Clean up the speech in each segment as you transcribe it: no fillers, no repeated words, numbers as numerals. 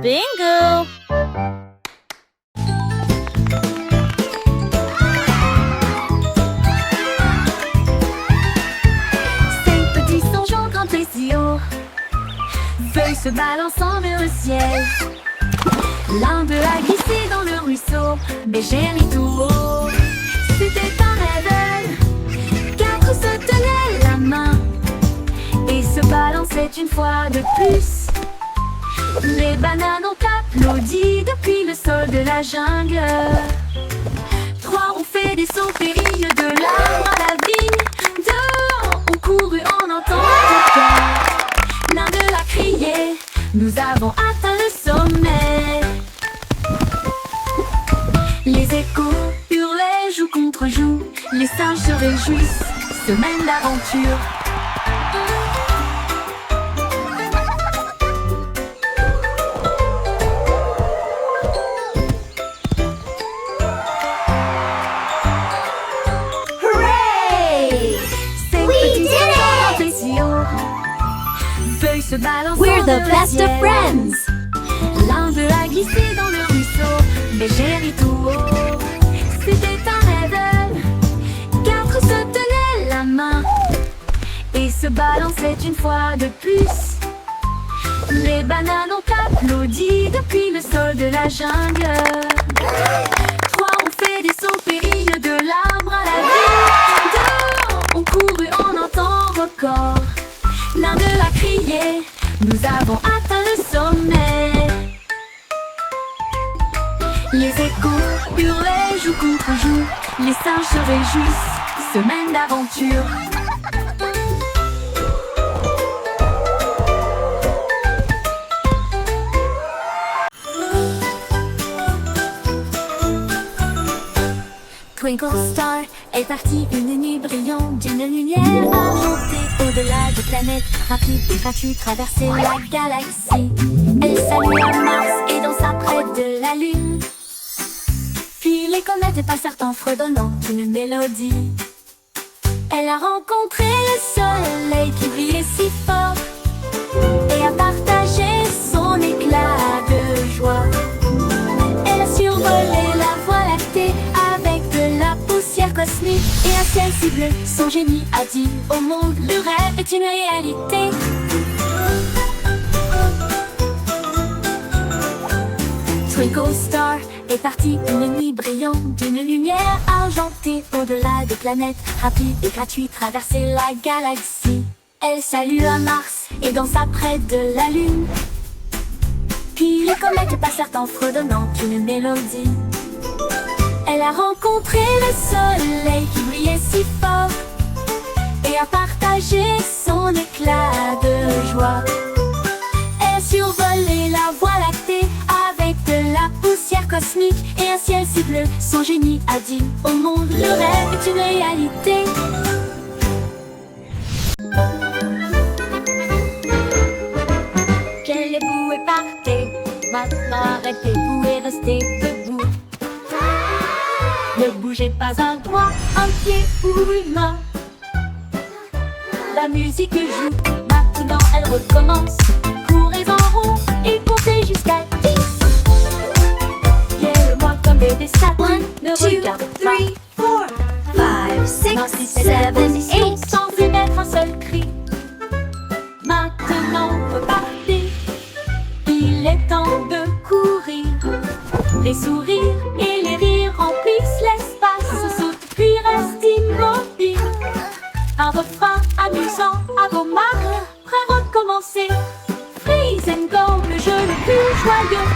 Bingo! Ces petits songeons grand et si haut, feuilles se balançant vers le ciel. L'un d'eux a glissé dans le ruisseau, mais j'ai ri tout haut. C'était un rêve, quatre se tenaient la main et se balançaient une fois de plus. Les bananes ont applaudi depuis le sol de la jungle. Trois ont fait des sauts périlleux de l'arbre à la vigne. Deux ont couru en entendant le cœur. L'un d'eux a crié, nous avons atteint le sommet. Les échos hurlaient joue contre joue. Les singes se réjouissent, semaine d'aventure. We're the best of friends. L'un d'eux a glissé dans le ruisseau, mais j'ai ri tout haut. C'était un rêve, quatre se tenaient la main et se balançaient une fois de plus. Les bananes ont applaudi depuis le sol de la jungle. Trois ont fait des sauts périlleux de l'arbre à la vigne. Deux ont couru en un temps record. L'un d'eux a crié, nous avons atteint le sommet. Les échos hurlaient joue contre joue. Les singes se réjouissent, semaine d'aventure. Twinkle Star est partie une nuit brillante d'une lumière argentée. Au-delà des planètes, rapide et gratuit, traverser la galaxie. Elle salua Mars et dansa près de la Lune. Puis les comètes passèrent en fredonnant une mélodie. Elle a rencontré le soleil qui brillait si fort et a partagé son éclat de joie. Elle a survolé la voie lactée avec de la poussière cosmique et un ciel si bleu. Son génie a dit au monde, le rêve est une réalité. Twinkle Star est partie une nuit brillante d'une lumière argentée. Au-delà des planètes, rapide et gratuit, traverser la galaxie. Elle salua Mars et dansa près de la Lune. Puis les comètes passèrent en fredonnant une mélodie. Elle a rencontré le soleil qui brillait si fort et a partagé son éclat de joie. Elle a survolé la voie lactée avec de la poussière cosmique et un ciel si bleu. Son génie a dit au monde, le rêve est une réalité. Qu'elle est boue et partez, maintenant arrêtez-vous et restez debout. Ne bougez pas un doigt, un pied ou une main. La musique joue, maintenant elle recommence. Courez en rond et comptez jusqu'à 10. Guère-moi comme des statues, ne regarde pas. 5, 6, 7, 8. Sans émettre un seul cri. Maintenant repartez, il est temps de courir. Les sourires et les rires remplissent l'espace. Saute puis reste immobile. Un refrain amusant à vos marques. Prêt à recommencer. Freeze and go, le jeu le plus joyeux.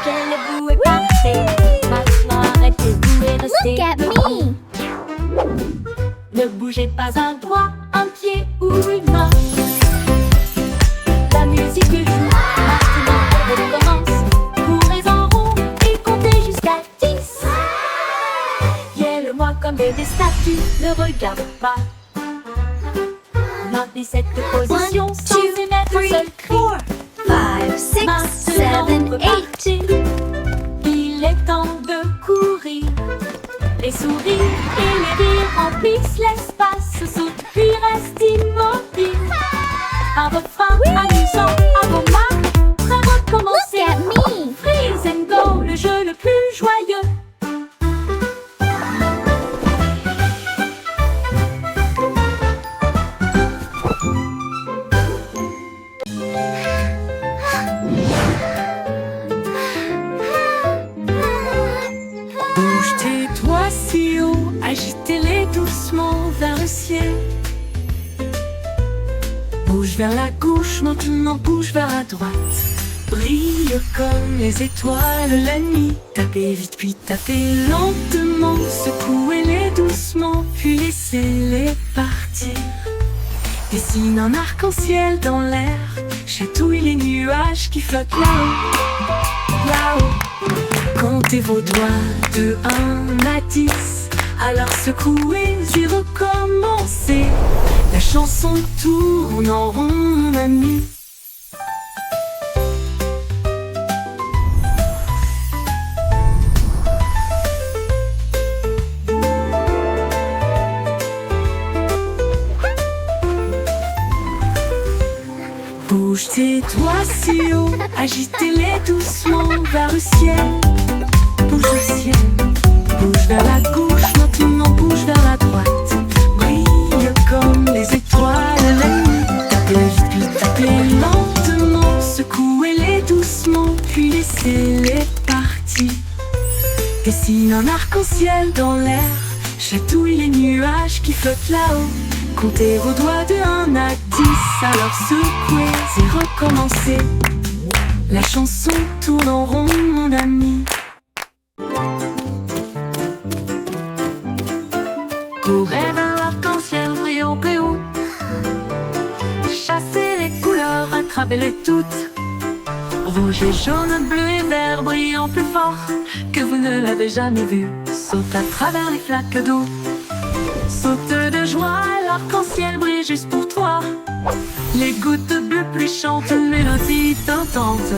Quelle boue est parfaite. Maintenant arrêtez-vous et restez Look at debout. me. Ne bougez pas un doigt, un pied ou une main. La musique joue, maintenant elle recommence. Courez en rond et comptez jusqu'à 10. Guère-moi comme des statues, ne regarde pas. Maintenez cette position sans émettre un seul cri. 5, 6, 7, Maintenant 8. repartez, il est temps de courir. comme les étoiles la nuit. Tapez vite puis tapez lentement, secouez-les doucement puis laissez-les partir. Dessine un arc-en-ciel dans l'air, chatouille les nuages qui flottent là-haut, là-haut. Comptez vos doigts de 1 à 10, alors secouez et recommencez. La chanson tourne en rond, mon ami. Bouge tes doigts si haut, agitez-les doucement vers le ciel. Bouge au ciel, bouge vers la gauche, maintenant bouge vers la droite. Brille comme les étoiles la nuit. Tapez vite puis tapez lentement, secouez-les doucement puis laissez-les partir. Dessine un arc-en-ciel dans l'air, chatouille les nuages qui flottent là-haut. Comptez vos doigts de 1 à 10, alors secouez et recommencez. La chanson tourne en rond, mon ami. Courez vers l'arc-en-ciel brillant plus haut. Chassez les couleurs, attrapez-les toutes. Rouge et jaune, bleu et vert brillant plus fort que vous ne l'avez jamais vu. Saute à travers les flaques d'eau. Saute de joie, l'arc-en-ciel brille juste pour toi. Les gouttes de bleu pluie chantent une mélodie tentante.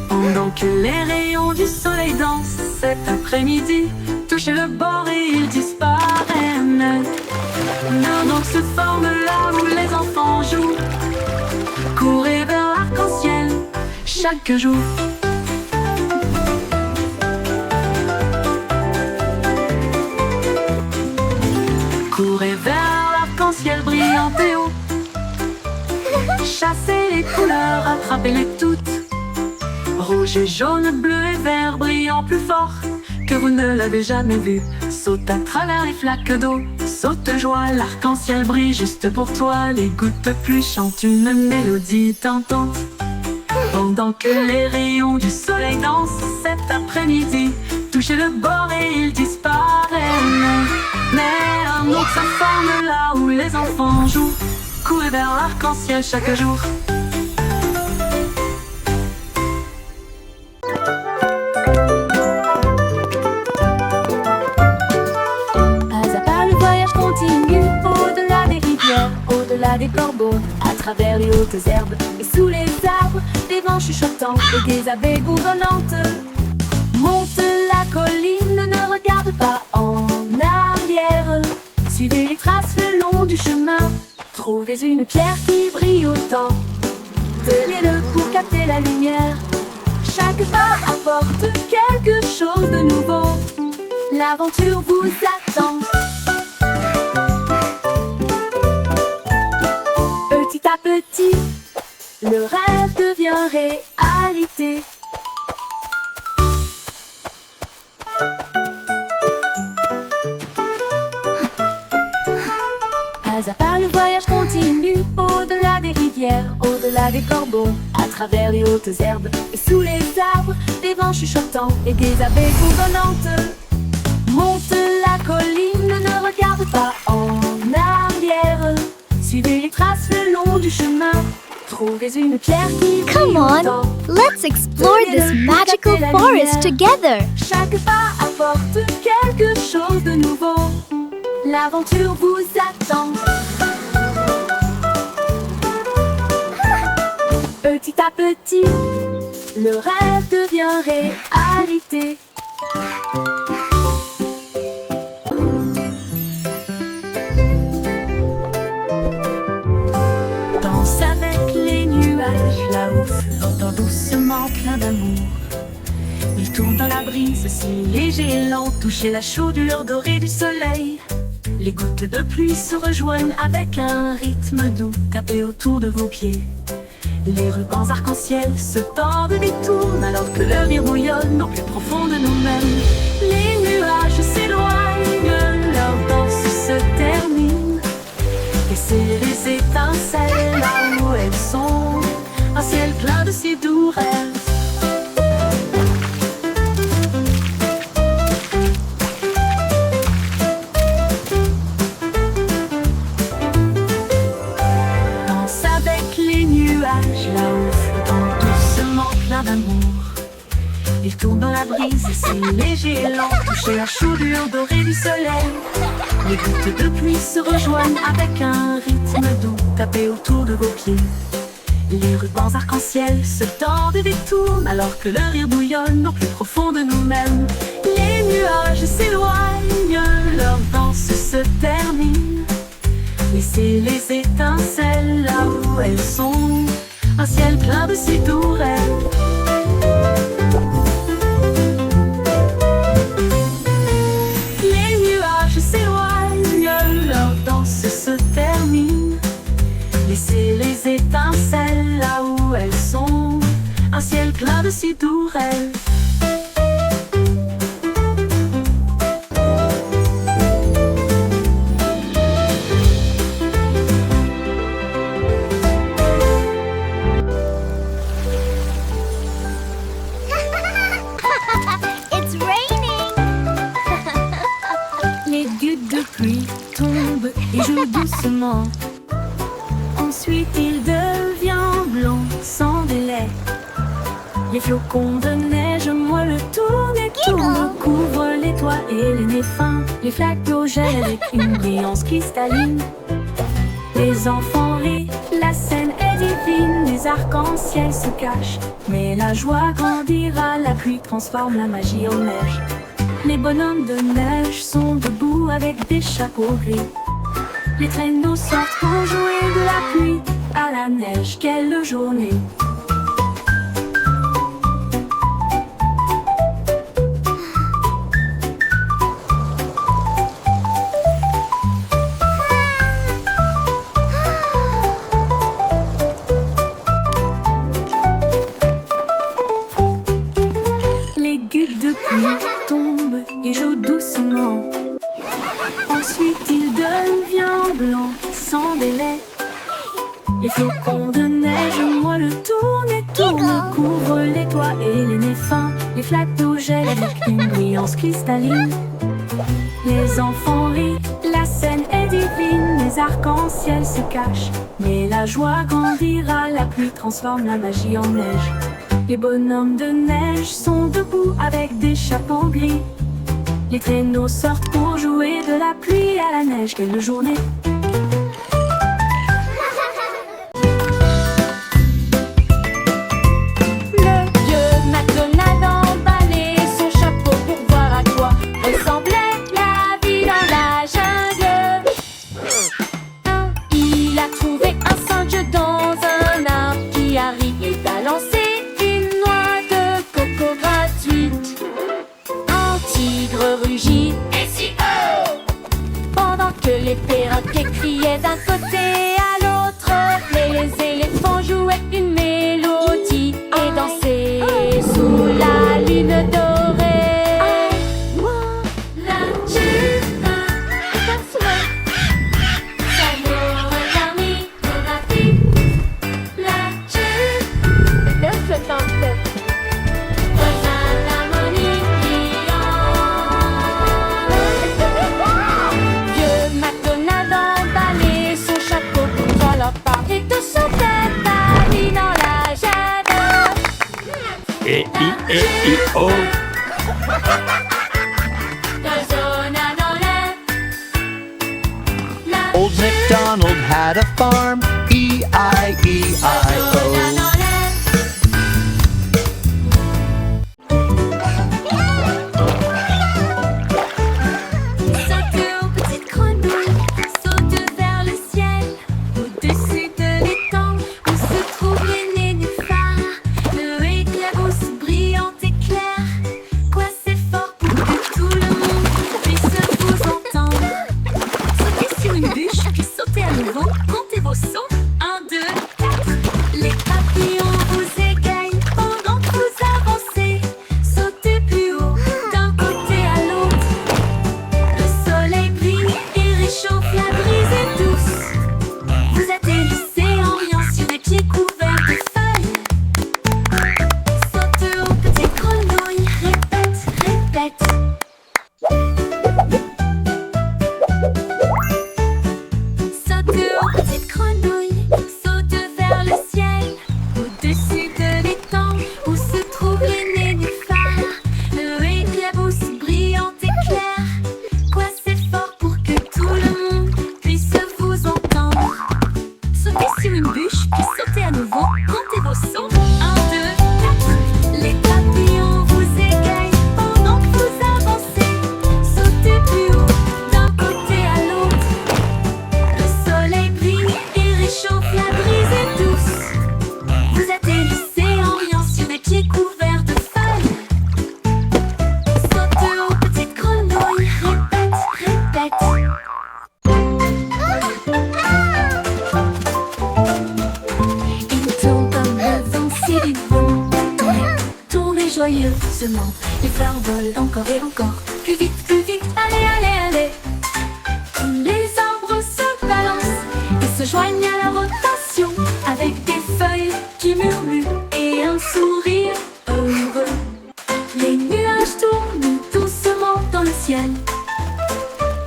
Pendant que les rayons du soleil dansent cet après-midi, touchez le bord et il disparaît. Un donc se forme là où les enfants jouent. Courez vers l'arc-en-ciel chaque jour. Courez vers l'arc-en-ciel brillant et haut. Chassez les couleurs, attrapez-les toutes. Rouge et jaune, bleu et vert brillant plus fort que vous ne l'avez jamais vu. Saute à travers les flaques d'eau. Saute de joie, l'arc-en-ciel brille juste pour toi. Les gouttes de pluie chantent une mélodie tentante. Pendant que les rayons du soleil dansent cet après-midi, touchez le bord et il disparaît. Mais un autre se forme là où les enfants jouent. Courez vers l'arc-en-ciel chaque jour. Pas à pas le voyage continue, au-delà des rivières, au-delà des corbeaux, à travers les hautes herbes et sous les arbres, des vents chuchotants et des abeilles bourdonnantes. Monte la colline, ne regarde pas en arrière. Suivez les traces le long du chemin. Trouvez une pierre qui brille autant. Tenez-le pour capter la lumière. Chaque pas apporte quelque chose de nouveau. L'aventure vous attend. Petit à petit, le rêve devient réalité. Pas à pas le voyage continue, au-delà des rivières, au-delà des corbeaux, à travers les hautes herbes et sous les arbres, des vents chuchotants et des abeilles bourdonnantes. Monte la colline, ne regarde pas en arrière. Suivez les traces le long du chemin. Trouvez une pierre qui brille Come on, autant. let's explore this magical forest together. Chaque pas apporte quelque chose de nouveau. L'aventure vous attend. Petit à petit, le rêve devient réalité. Danse avec les nuages là-haut, flottant doucement plein d'amour. Il tourne dans la brise si léger et lent, toucher la chaudure dorée du soleil. Les gouttes de pluie se rejoignent avec un rythme doux. Tapez autour de vos pieds. Les rubans arc-en-ciel se tordent et tournent alors que le rire bouillonne au plus profond de nous-mêmes. Les nuages s'éloignent, leur danse se termine. Laissez les étincelles là où elles sont. Un ciel plein de si doux rêves. Il tourne dans la brise, si léger et lent, toucher la chaudure dorée du soleil. Les gouttes de pluie se rejoignent avec un rythme doux, tapé autour de vos pieds. Les rubans arc-en-ciel se tordent et détournent, alors que le rire bouillonne au plus profond de nous-mêmes. Les nuages s'éloignent, leur danse se termine. Laissez les étincelles là où elles sont, un ciel plein de si doux rêves. Les nuages s'éloignent, leur danse se termine. Laissez les étincelles là où elles sont, un ciel plein de si doux rêves. It's raining! Les gouttes de pluie tombent et jouent doucement. Ensuite il devient blanc sans délai. Les flocons de neige moelleux tournent et tournent, couvrent les toits et les nez fins. Les flaques d'eau gèlent avec une brillance cristalline. Les enfants rient, la scène est divine. Les arcs-en-ciel se cachent, mais la joie grandira. La pluie transforme la magie en neige. Les bonhommes de neige sont debout avec des chapeaux gris. Les traîneaux sortent pour jouer de la pluie à la neige. Quelle journée! Les gouttes de pluie tombent et jouent doucement. Ensuite il devient blanc sans délai. Les flocons de neige moelleux tournent et tournent, couvrent les toits et les nez fins. Les flaques d'eau gèlent avec une brillance cristalline. Les enfants rient, la scène est divine. Les arcs-en-ciel se cachent, mais la joie grandira. La pluie transforme la magie en neige. Les bonhommes de neige sont debout avec des chapeaux gris. Les traîneaux sortent pour jouer de la pluie à la neige. Quelle journée! Le vieux McDonald emballait son chapeau pour voir à quoi ressemblait la vie dans la jungle. Il a trouvé un singe dans un arbre qui a ri et balancé une noix de coco gratuite. Un tigre rugit pendant que les perroquets criaient d'un côté à l'autre. Les éléphants jouaient une mélodie et dansaient sous la lune dorée. La jupe est un souhait, ça nous regarde chromatique. La jupe, le flottant tête, rejoint l'harmonie brillante. Vieux McDonald emballait son chapeau pour voir leur part et tout son tête parmi dans la jungle. E-I-E-I-O. Résonna dans l'air. La Old MacDonald had a farm. E-I-E-I-O. résonna dans l'air. Saute aux petites grenouilles, saute vers le ciel. Au-dessus de l'étang où se trouvent les nénuphars. Le éclabousse brillante et claire. Quoi c'est fort pour que tout le monde puisse vous entendre. Sautez sur une bûche, puis sautez à nouveau. Comptez vos sauts. 1, 2, 4. Les papillons joyeusement. Les fleurs volent encore et encore. Plus vite, allez, allez, allez. Tous les arbres se balancent et se joignent à la rotation, avec des feuilles qui murmurent et un sourire heureux. Les nuages tournent doucement dans le ciel,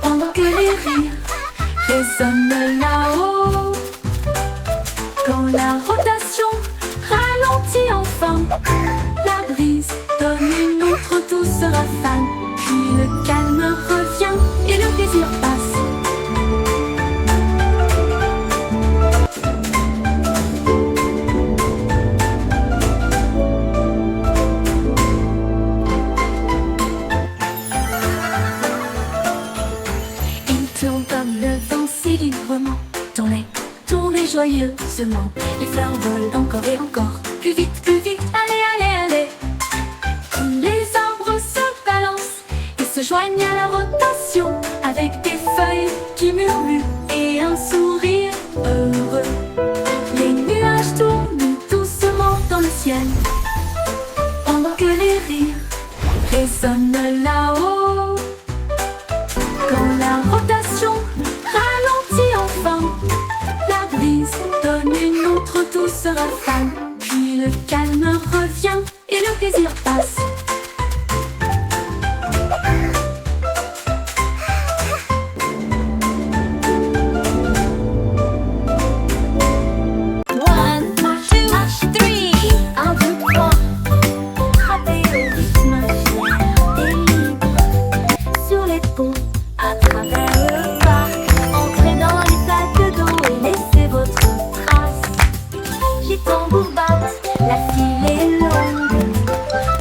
pendant que les rires résonnent là-haut. Quand la rotation ralentit enfin, la brise donne une autre douce rafale. Puis le calme revient et le plaisir passe. Librement, tournez joyeusement. Les fleurs volent encore et encore. Plus vite, allez, allez, allez. Tous les arbres se balancent et se joignent à la rotation, avec des feuilles qui murmurent et un sourire heureux. Les nuages tournent doucement dans le ciel, pendant que les rires résonnent là-haut. Quand la rotation ralentit enfin, la brise donne une autre douce rafale. Puis le calme revient et le plaisir passe. One, two, three. 1, 2, 3. Frappez au rythme fier et libre. Sur les ponts, à travers le parc, entrez dans les flaques d'eau et laissez votre trace. Les tambours battent, la file est longue.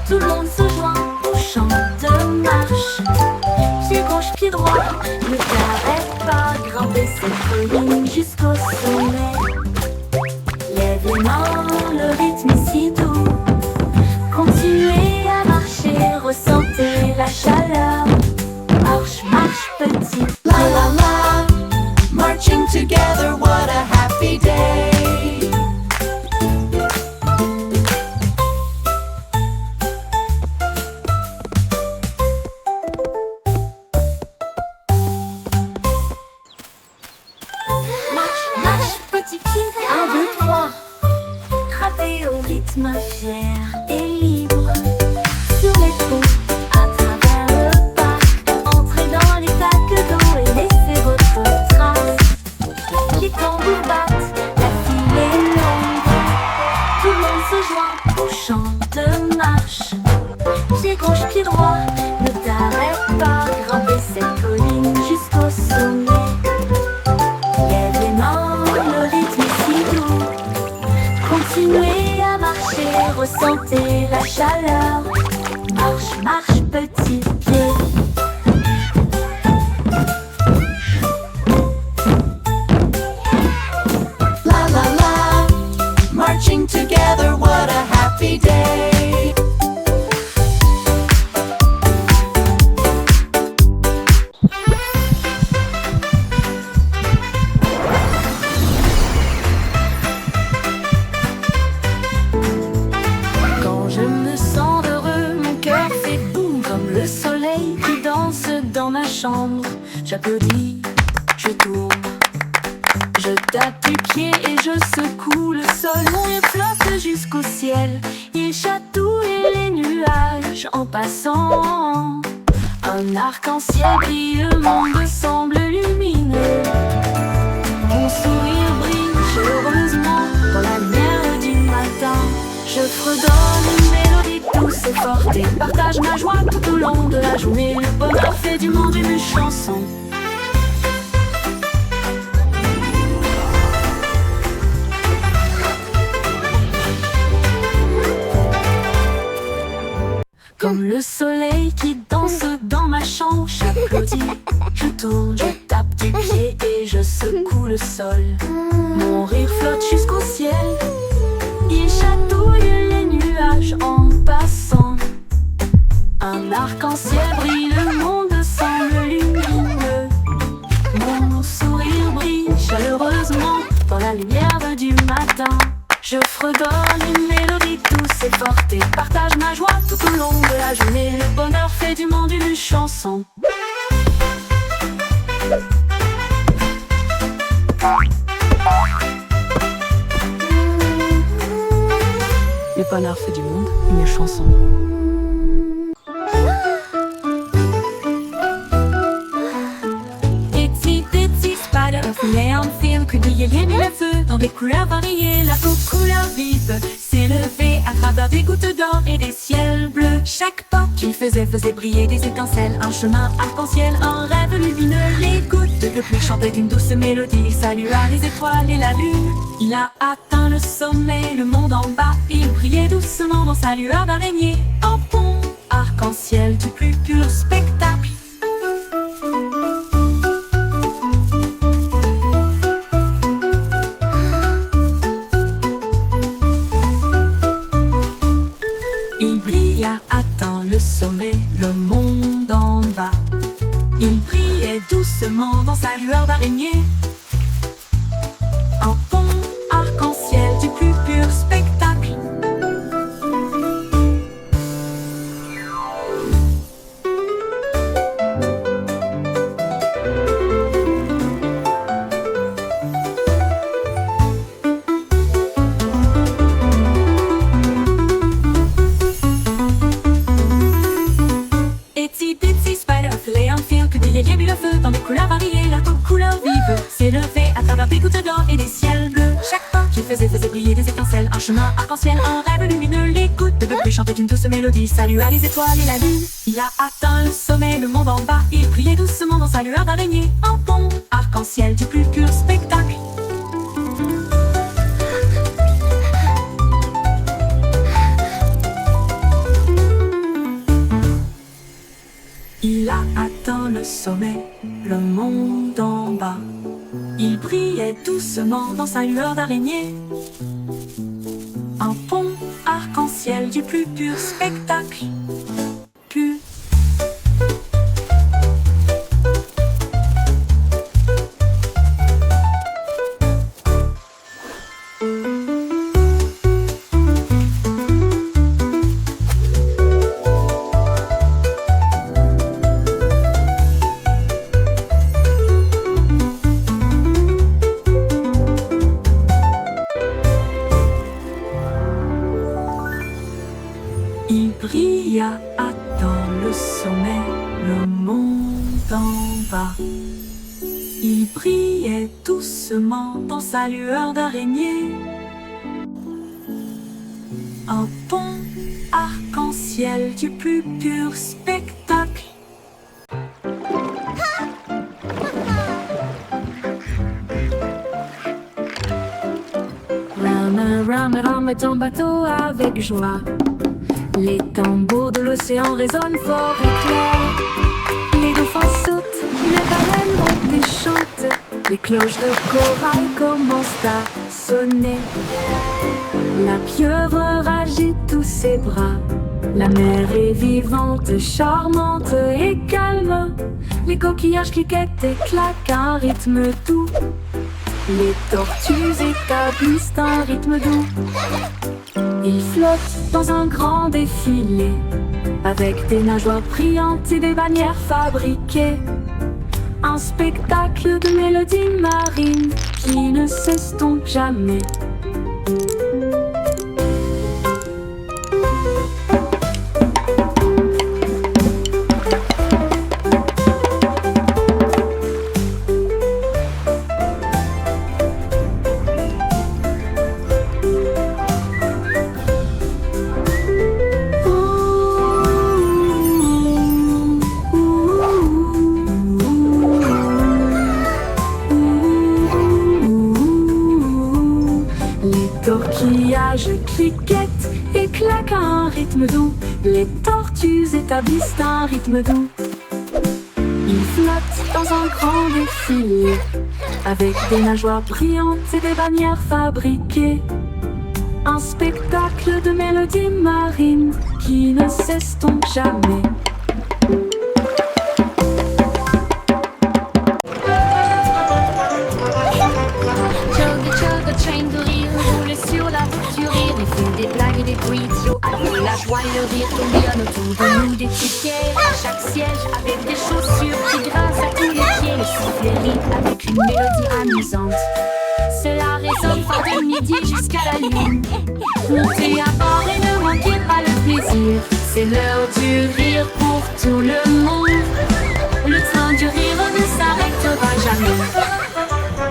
Tout le monde se joint au chant de marche. Pied gauche, pied droit, ne t'arrête pas. Grimpez cette colline jusqu'au sommet. Lève les mains, le rythme est si doux. Continuez à marcher, ressentez la chaleur. Marche, marche petit. La la la, marching together, what a happy day. Marche, marche petit pied. 1, 2, 3. Frappez au rythme fier et libre. Sur les ponts, à travers le parc, entrez dans les flaques d'eau et laissez votre trace. Les tambours battent, la file est longue. Tout le monde se joint au chant de marche. Pied gauche, pied droit, ne t'arrête pas. Grimpez cette colline jusqu'au sommet. Lève les mains, le rythme est si doux. Continuez à marcher, ressentez la chaleur. Marche, marche petit pied. La la la, marching together, what a happy day. Quand je me sens heureux, mon cœur fait boum comme le soleil qui danse dans ma chambre. J'applaudis, je tourne, je tape du pied et je secoue le sol. Mon rire flotte jusqu'au ciel, il chatouille les nuages en passant. Un arc-en-ciel brille, le monde semble lumineux. Mon sourire brille chaleureusement dans la lumière du matin. Je fredonne une mélodie douce et forte et partage ma joie tout au long de la journée. Le bonheur fait du monde une chanson. Comme le soleil qui danse dans ma chambre, j'applaudis, je tourne, je tape du pied et je secoue le sol. Mon rire flotte jusqu'au ciel, il chatouille les nuages en passant. Un arc-en-ciel brille, le monde semble lumineux. Mon sourire brille chaleureusement dans la lumière du matin. Je fredonne une mélodie douce et forte et partage ma joie tout au long la journée, le bonheur fait du monde une chanson. Le bonheur fait du monde une chanson. Itsy bitsy spider, mais en film que brillait bien le feu. Dans des couleurs variées, la peau couleur vive s'élevait à travers des gouttes d'or et des ciels bleus. Chaque pas qu'il faisait briller des étincelles, un chemin arc-en-ciel, un rêve lumineux. Les gouttes de pluie chantaient d'une douce mélodie, il salua les étoiles et la lune. Il a atteint le sommet, le monde en bas, il brillait doucement dans sa lueur d'araignée. En pont arc-en-ciel du plus pur spectacle. Il brilla, atteint le sommet, le monde en bas. Il brillait doucement dans sa lueur d'araignée. Un pont arc-en-ciel du plus pur spectacle. Itsy bitsy spider, filet en fil que brillait bien le feu. Dans des couleurs variées, la peau couleur vive s'élevait à travers des gouttes d'or et des ciels bleus. Chaque pas qu'il faisait briller des étincelles, un chemin arc-en-ciel, un rêve lumineux. Les gouttes de pluie chantaient une douce mélodie, salua les étoiles et la lune. Il a atteint le sommet, le monde en bas, il brillait doucement dans sa lueur d'araignée. Un pont arc-en-ciel du plus pur spectacle. Il a atteint le sommet, le monde en bas. Il brillait doucement dans sa lueur d'araignée. Un pont arc-en-ciel du plus pur spectacle. Pur. Il brilla, atteint le sommet, le monde en bas. Il brillait doucement dans sa lueur d'araignée. Un pont arc-en-ciel du plus pur spectacle. Rame ton bateau avec joie. Les tambours de l'océan résonnent fort et clair. Les dauphins sautent, les baleines montent et chantent. Les cloches de corail commencent à sonner. La pieuvre agite tous ses bras. La mer est vivante, charmante et calme. Les coquillages cliquettent et claquent à un rythme doux. Les tortues établissent un rythme doux. Ils flottent dans un grand défilé, avec des nageoires brillantes et des bannières fabriquées. Un spectacle de mélodies marines qui ne s'estompe jamais. Coquillages cliquettent et claquent à un rythme doux. Les tortues établissent un rythme doux. Ils flottent dans un grand défilé, avec des nageoires brillantes et des bannières fabriquées. Un spectacle de mélodies marines qui ne s'estompe jamais. Chug, chug, train de rire, roule sur la voiture, il fait des blagues et des bruits sur ciseaux. Alors la joie et le rire tourbillonnent autour de nous des tickets. À chaque siège avec des chaussures qui grincent à tous les pieds. Le sifflet rit avec une mélodie amusante. Cela résonne fort de midi jusqu'à la lune. Montez à bord et ne manquez pas le plaisir. C'est l'heure du rire pour tout le monde. Le train du rire ne s'arrêtera jamais.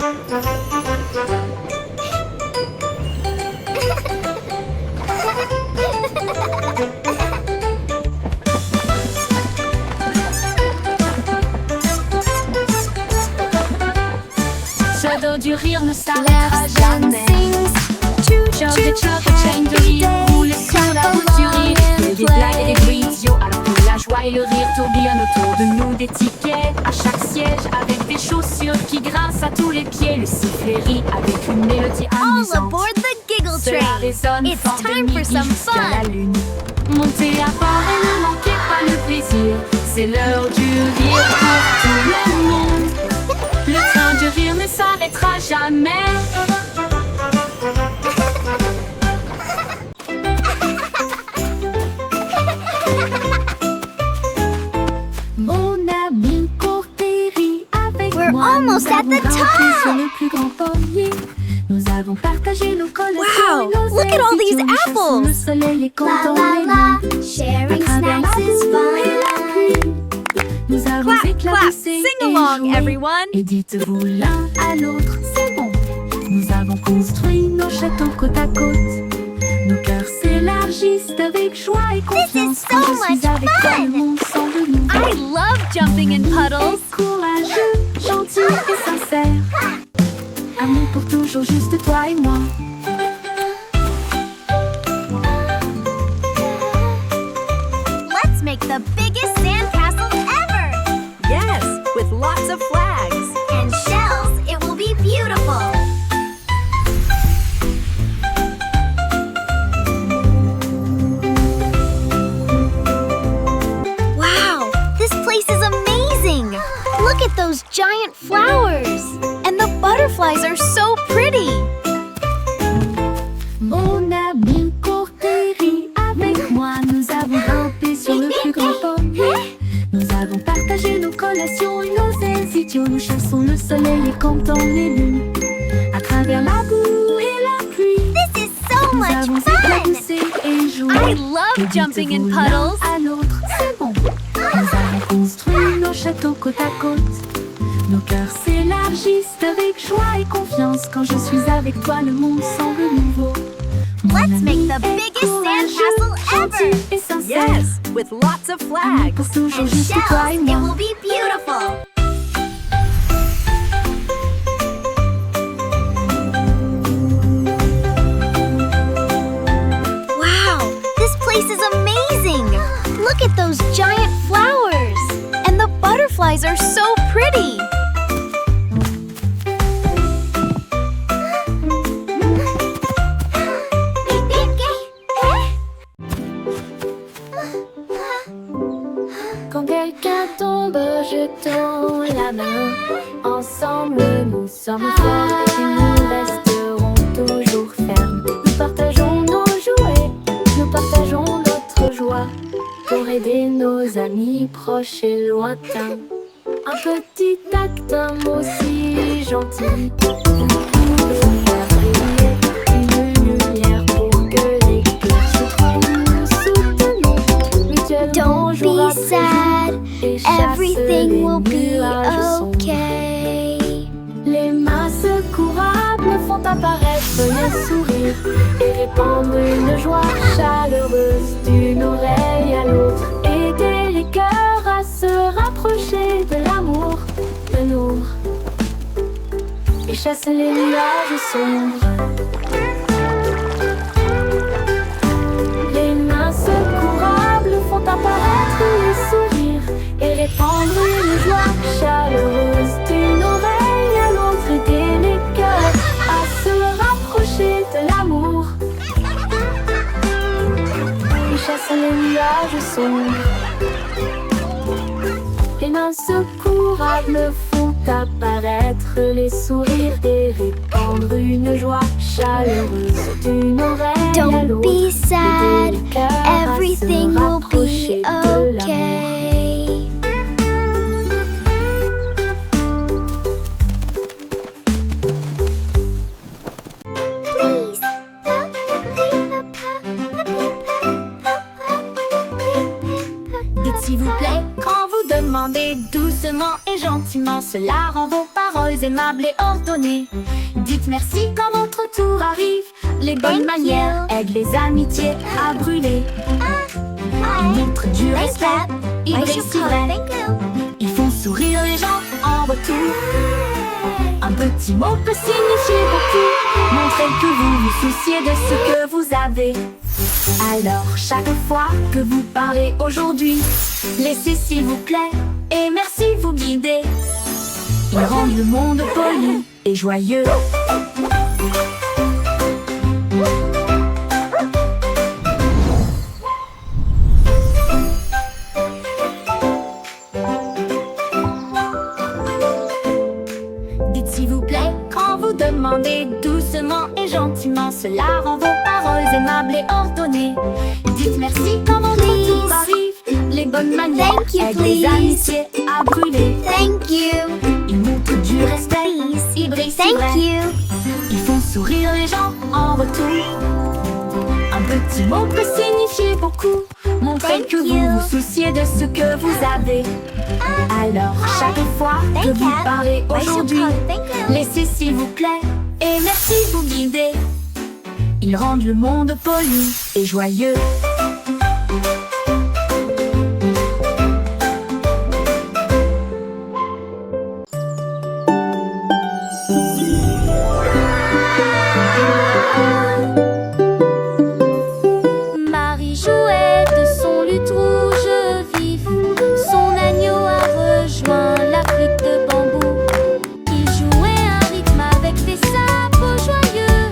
Ce dos du rire ne s'arrêtera jamais. Chug et chug et chaîne de rire, roulez sur la route du rire. Il y a des blagues et des bruits idiots, alors que la joie et le rire tourbillonnent autour de nous des tickets. À chaque siège avec des chaussures qui grincent à tous les pieds. Le sifflet rit avec une mélodie All amusante. aboard the Giggle Cela Train! résonne It's fort de time for midi some jusqu'à la fun! lune. Montez à bord et ne manquez pas le plaisir. C'est l'heure du rire pour tout le monde. Le train du rire ne s'arrêtera jamais. Mon ami court et rit avec We're moi. almost Nous at avons the grimpé top. sur le plus grand pommier. Nous avons partagé nos collations Wow, et nos look at all ailes. these Nous chassons apples. le soleil et La comptons la les la, nuits. sharing À travers la snacks is boue et la fun. pluie, nous avons Clap, clap, éclaboussé sing et along, joué. everyone. Et dites-vous l'un à l'autre, c'est bon. Nous avons construit nos châteaux côte à côte. Nos cœurs s'élargissent avec joie et confiance. so Quand je suis much avec toi, fun. le monde semble nouveau. I love jumping in puddles! Courageux, gentil et sincère. Amour pour toujours, juste toi et moi. Let's make the biggest sandcastle ever! Yes, with lots of flags. And shells, it will be beautiful! Wow, this place is amazing! Look at those giant flowers! And the butterflies are so pretty! Mon ami court et rit avec moi. Nous avons grimpé sur le plus grand pommier. Nous avons partagé nos collations et nos ailes idiots. Nous chassons le soleil et comptons les lunes. À travers la boue et la pluie, This is so nous much avons fun! éclaboussé et joué. I Et love jumping in dites-vous l'un puddles! à l'autre, c'est bon. Nous avons construit nos châteaux côte à côte. Nos cœurs s'élargissent avec joie et confiance. Quand je suis avec toi, le monde semble nouveau. Mon Let's ami make the est biggest courageux, sandcastle ever! gentil et sincère. Yes, with lots of Amour flags. pour toujours, And juste shells, toi et it moi. will be beautiful! Wow, this place is amazing! Look at those giant flowers! And the butterflies are so pretty! Quand quelqu'un tombe, je tends la main. Ensemble, nous sommes forts et nous resterons toujours fermes. Nous partageons nos jouets, nous partageons notre joie pour aider nos amis proches et lointains. Un petit acte, un mot si gentil. Vous pouvez faire briller une lumière pour que les cœurs se trouvent. Nous soutenons mutuellement Don't jour be après sad, jour et chasse everything les will be nuages sombres. okay. Les mains secourables font apparaître le sourire et répandre une joie chaleureuse d'une oreille à l'autre. Aider les cœurs à se rapprocher de l'amour, de nous, et chasser les nuages sombres. Les mains secourables font apparaître le sourire et répandre une joie chaleureuse d'une oreille à l'autre. Aider les cœurs à se rapprocher de l'amour et chasser les nuages sombres. Les mains secourables font apparaître les sourires et répandre une joie chaleureuse d'une oreille à Don't l'autre. be sad, Aider le cœur à everything se will be rapprocher de l'amour. okay. Please. Dites s'il vous plaît quand vous demandez doucement et gentiment. Cela rend vos paroles aimables et ordonnées. Dites merci quand votre tour arrive. Les bonnes Thank manières you. aident les amitiés à brûler. Ils montrent du respect, ils I brillent should si call. vrai. Thank you. Ils font sourire les gens en retour. Un petit mot peut signifier beaucoup. Montrez que vous vous souciez de ce que vous avez. Alors chaque fois que vous parlez aujourd'hui, laissez s'il vous plaît et merci vous guider. Ils rendent le monde poli et joyeux. Dites s'il vous plaît quand vous demandez doucement et gentiment. Cela rend vos paroles aimables et ordonnées. Dites merci quand votre tour arrive. Les bonnes manières Thank you, aident les please. amitiés à brûler. Thank you. Ils montrent du respect, Please. ils brillent si Thank vrai. you. Ils font sourire les gens en retour. Un petit mot peut signifier beaucoup. Montrez Thank que vous you. vous souciez de ce que vous avez. Alors chaque fois que Thank vous you. parlez I should aujourd'hui, call. Thank you. laissez s'il vous plaît et merci vous guider. Ils rendent le monde poli et joyeux. Marie jouait de son luth rouge vif. Son agneau a rejoint la flûte de bambou. Il jouait un rythme avec des sabots joyeux.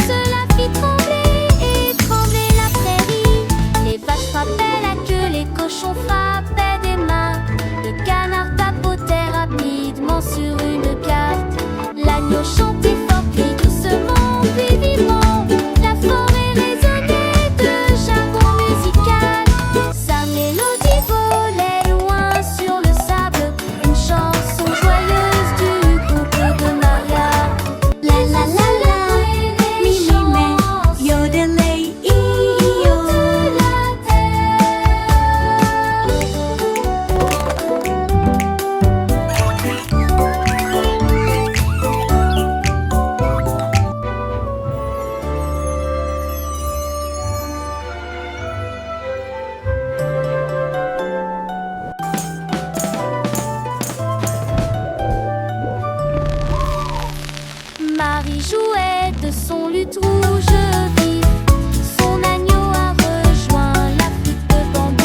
Cela fit trembler et trembler la prairie. Les vaches frappaient la queue, les cochons frappaient des mains. Le canard tapotait rapidement sur une carte. L'agneau chantait fort puis doucement puis vivement. La forêt résonnait de jargon musical. Sa mélodie volait loin sur le sable. Une chanson joyeuse du couple de Maria. La la la la. Mi mi me. Yodelay yo. Marie jouait de son luth rouge vif. Son agneau a rejoint la flûte de bambou.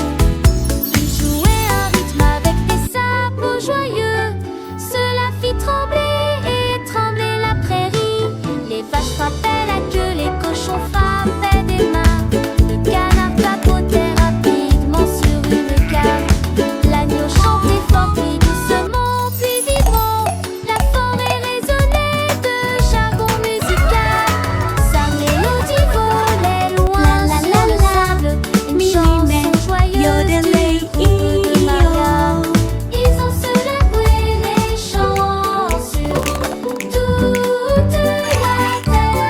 Il jouait un rythme avec des sabots joyeux. Cela fit trembler et trembler la prairie. Les vaches frappaient la queue, les cochons frappaient des mains. Le canard tapotait rapidement sur une carte. L'agneau chantait fort puis doucement puis vibrant. La forêt résonnait de jargon musical. Sa mélodie volait loin La la sur le la la. sable. Une Mi mi chanson me. joyeuse Yodelay du couple de Maria. yo. Ils ont célébré les chants sur toute la terre.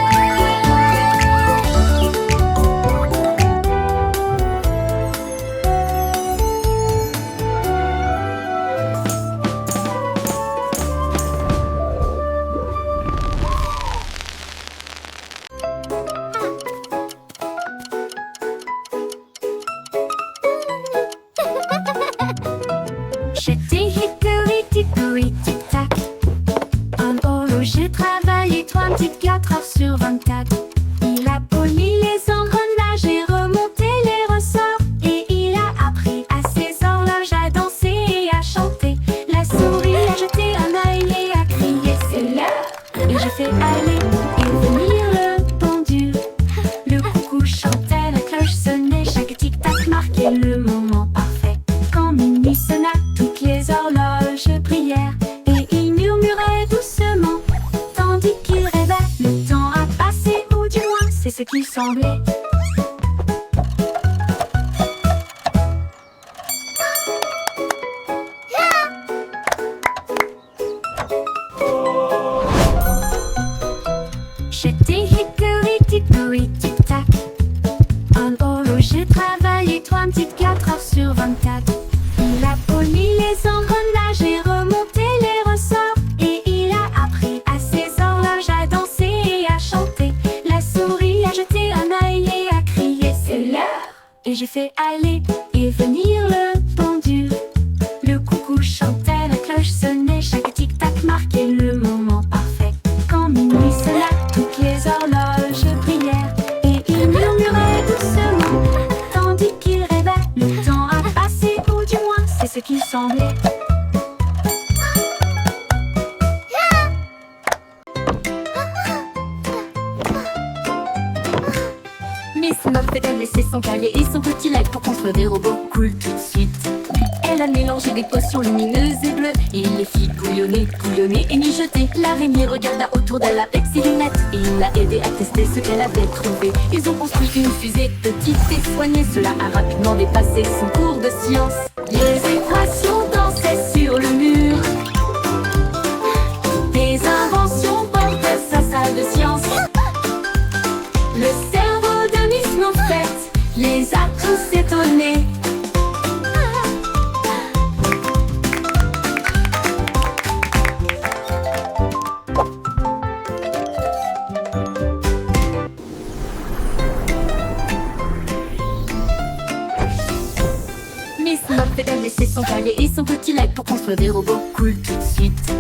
J'étais hickory dickory tic tac. Un horloger travaillait 24 heures sur 24. Il a poli les engrenages et remonté les ressorts. Et il a appris à ses horloges à danser et à chanter. La souris a jeté un œil et a crié c'est l'heure. Et j'ai fait aller et venir le pendule. Le coucou chantait, la cloche sonnait, chaque tic-tac marquait le moment parfait. Quand minuit sonna, toutes les horloges prièrent et il ce qui semblait. J'étais hickory dickory tic-tac. En horloger travaillé 24 heures sur 24. Il a poli les engrenages et remonté les ressorts. Et il a appris à ses horloges à danser et à chanter. La souris a jeté un œil et a crié c'est l'heure. Et j'ai fait aller et venir le pendule. Le coucou chantait, la cloche sonnait, chaque tic-tac marquait le moment parfait. Quand minuit sonna, toutes les horloges brillèrent et il murmurait doucement, tandis qu'il rêvait. Le temps a passé, ou du moins c'est ce qu'il semblait. Miss Muffet a laissé son cahier et son petit lac pour construire des robots cool tout de suite. Elle a mélangé des potions lumineuses et bleues et les fit bouillonner, bouillonner et mijoter. L'araignée regarda autour d'elle avec ses lunettes et il l'a aidé à tester ce qu'elle avait trouvé. Ils ont construit une fusée petite et soignée. Cela a rapidement dépassé son cours de science. Les équations dansaient sur le mur. Des inventions portaient sa salle de science. Le cerveau de Miss Muffet les a tous étonnés. Miss Muffet a laissé son cahier et son petit lac pour construire des robots cool tout de suite.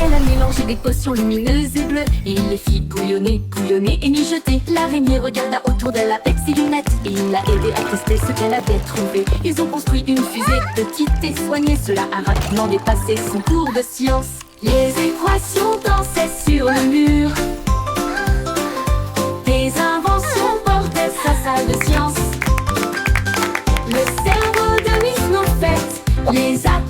Elle a mélangé des potions lumineuses et bleues et il les fit bouillonner, bouillonner et mijoter. L'araignée regarda autour d'elle avec ses lunettes et il l'a aidé à tester ce qu'elle avait trouvé. Ils ont construit une fusée petite et soignée. Cela a rapidement dépassé son cours de science. Les équations dansaient sur le mur. Des inventions portaient sa salle de science. Le cerveau de Miss Muffet les a